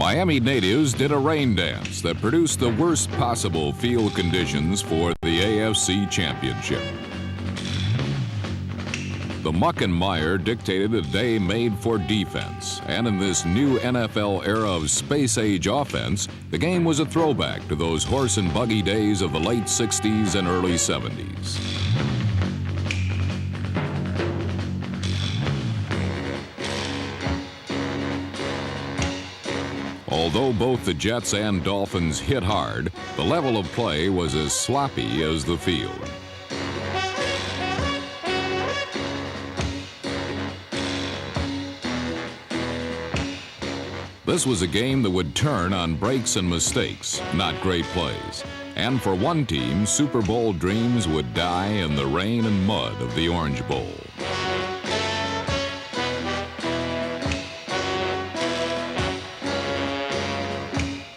Miami natives did a rain dance that produced the worst possible field conditions for the AFC Championship. The muck and mire dictated a day made for defense, and in this new NFL era of space-age offense, the game was a throwback to those horse and buggy days of the late 60s and early 70s. Although both the Jets and Dolphins hit hard, the level of play was as sloppy as the field. This was a game that would turn on breaks and mistakes, not great plays. And for one team, Super Bowl dreams would die in the rain and mud of the Orange Bowl.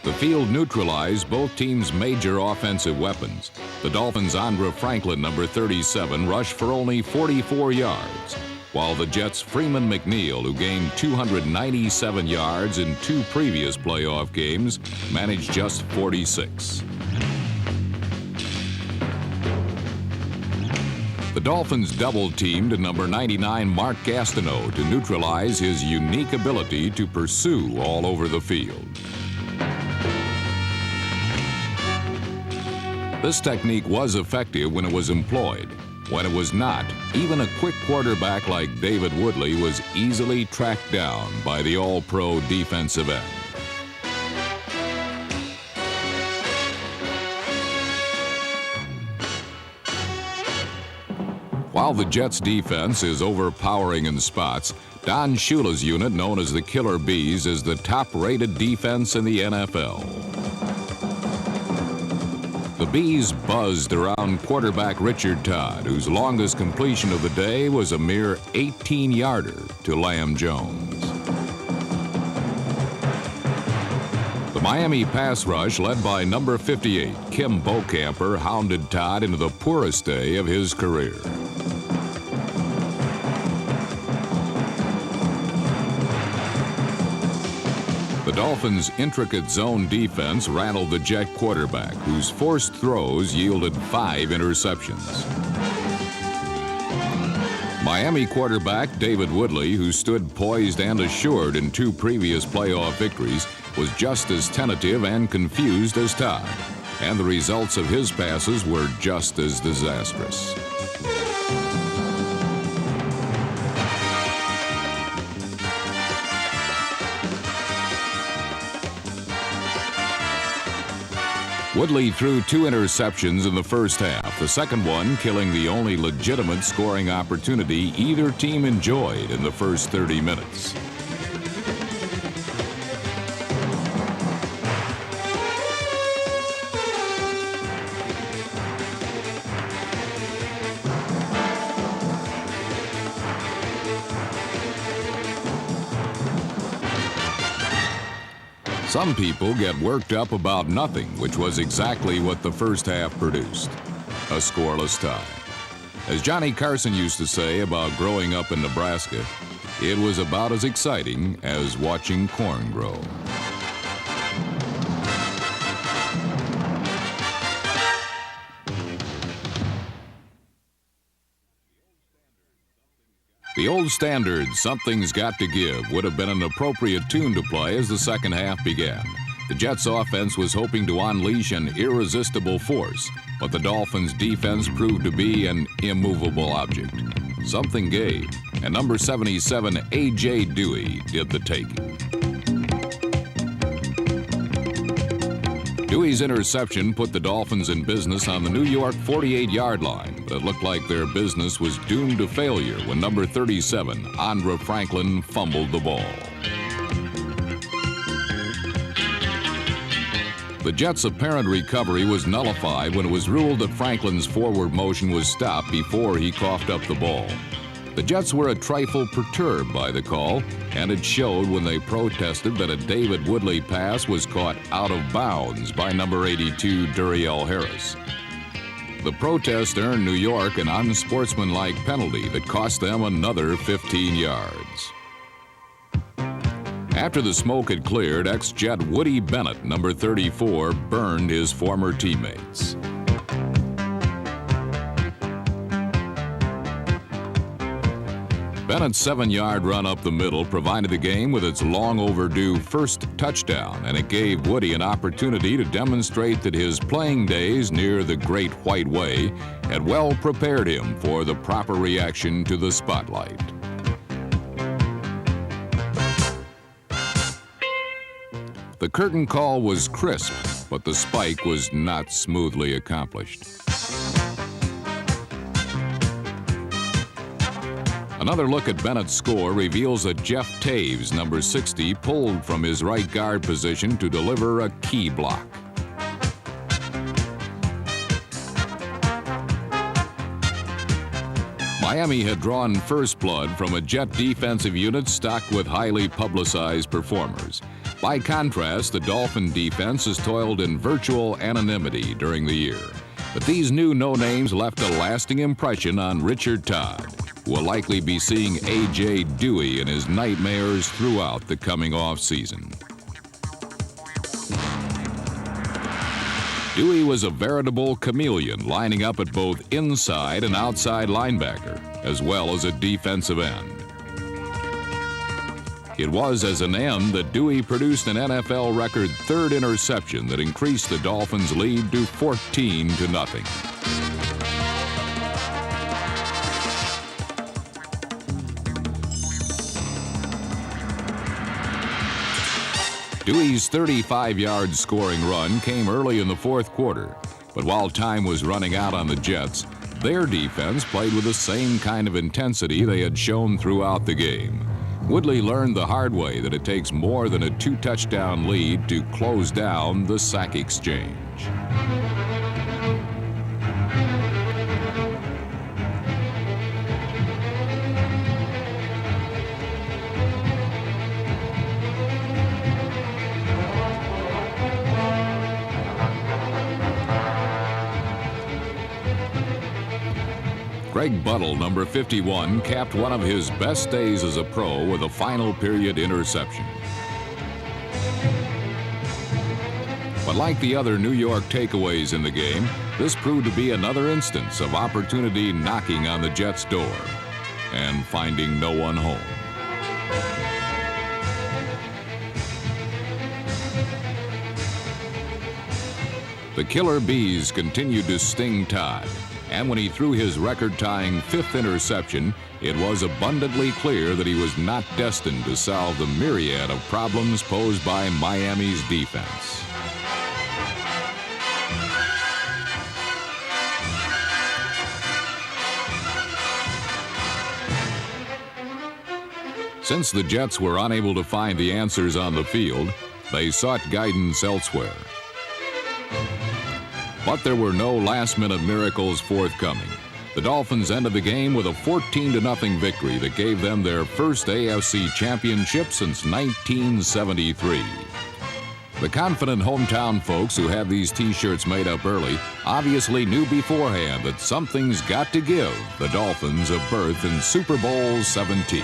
The field neutralized both teams' major offensive weapons. The Dolphins' Andre Franklin, number 37, rushed for only 44 yards, while the Jets' Freeman McNeil, who gained 297 yards in two previous playoff games, managed just 46. The Dolphins double-teamed number 99 Mark Gastineau to neutralize his unique ability to pursue all over the field. This technique was effective when it was employed. When it was not, even a quick quarterback like David Woodley was easily tracked down by the all-pro defensive end. While the Jets' defense is overpowering in spots, Don Shula's unit, known as the Killer Bees, is the top-rated defense in the NFL. The Bees buzzed around quarterback Richard Todd, whose longest completion of the day was a mere 18-yarder to Lamb Jones. The Miami pass rush, led by number 58, Kim Bokamper, hounded Todd into the poorest day of his career. The Dolphins' intricate zone defense rattled the Jet quarterback, whose forced throws yielded 5 interceptions. Miami quarterback David Woodley, who stood poised and assured in 2 previous playoff victories, was just as tentative and confused as Todd, and the results of his passes were just as disastrous. Woodley threw 2 interceptions in the first half, the second one killing the only legitimate scoring opportunity either team enjoyed in the first 30 minutes. Some people get worked up about nothing, which was exactly what the first half produced, a scoreless tie. As Johnny Carson used to say about growing up in Nebraska, it was about as exciting as watching corn grow. The old standard, "Something's Got to Give," would have been an appropriate tune to play as the second half began. The Jets' offense was hoping to unleash an irresistible force, but the Dolphins' defense proved to be an immovable object. Something gave, and number 77, A.J. Dewey, did the taking. Dewey's interception put the Dolphins in business on the New York 48-yard line, but it looked like their business was doomed to failure when number 37, Andre Franklin, fumbled the ball. The Jets' apparent recovery was nullified when it was ruled that Franklin's forward motion was stopped before he coughed up the ball. The Jets were a trifle perturbed by the call, and it showed when they protested that a David Woodley pass was caught out of bounds by number 82, Duriel Harris. The protest earned New York an unsportsmanlike penalty that cost them another 15 yards. After the smoke had cleared, ex-Jet Woody Bennett, number 34, burned his former teammates. Bennett's 7-yard run up the middle provided the game with its long overdue first touchdown, and it gave Woody an opportunity to demonstrate that his playing days near the Great White Way had well prepared him for the proper reaction to the spotlight. The curtain call was crisp, but the spike was not smoothly accomplished. Another look at Bennett's score reveals that Jeff Taves, number 60, pulled from his right guard position to deliver a key block. Miami had drawn first blood from a Jet defensive unit stocked with highly publicized performers. By contrast, the Dolphin defense has toiled in virtual anonymity during the year. But these new no-names left a lasting impression on Richard Todd, who will likely be seeing A.J. Dewey in his nightmares throughout the coming off-season. Dewey was a veritable chameleon, lining up at both inside and outside linebacker, as well as a defensive end. It was as an end that Dewey produced an NFL record third interception that increased the Dolphins' lead to 14-0. Dewey's 35-yard scoring run came early in the fourth quarter, but while time was running out on the Jets, their defense played with the same kind of intensity they had shown throughout the game. Woodley learned the hard way that it takes more than a 2-touchdown lead to close down the sack exchange. Greg Buttle, number 51, capped one of his best days as a pro with a final period interception. But like the other New York takeaways in the game, this proved to be another instance of opportunity knocking on the Jets' door and finding no one home. The Killer Bees continued to sting Todd. And when he threw his record-tying 5th interception, it was abundantly clear that he was not destined to solve the myriad of problems posed by Miami's defense. Since the Jets were unable to find the answers on the field, they sought guidance elsewhere. But there were no last-minute miracles forthcoming. The Dolphins ended the game with a 14-0 victory that gave them their first AFC championship since 1973. The confident hometown folks who had these T-shirts made up early obviously knew beforehand that something's got to give the Dolphins a berth in Super Bowl XVII.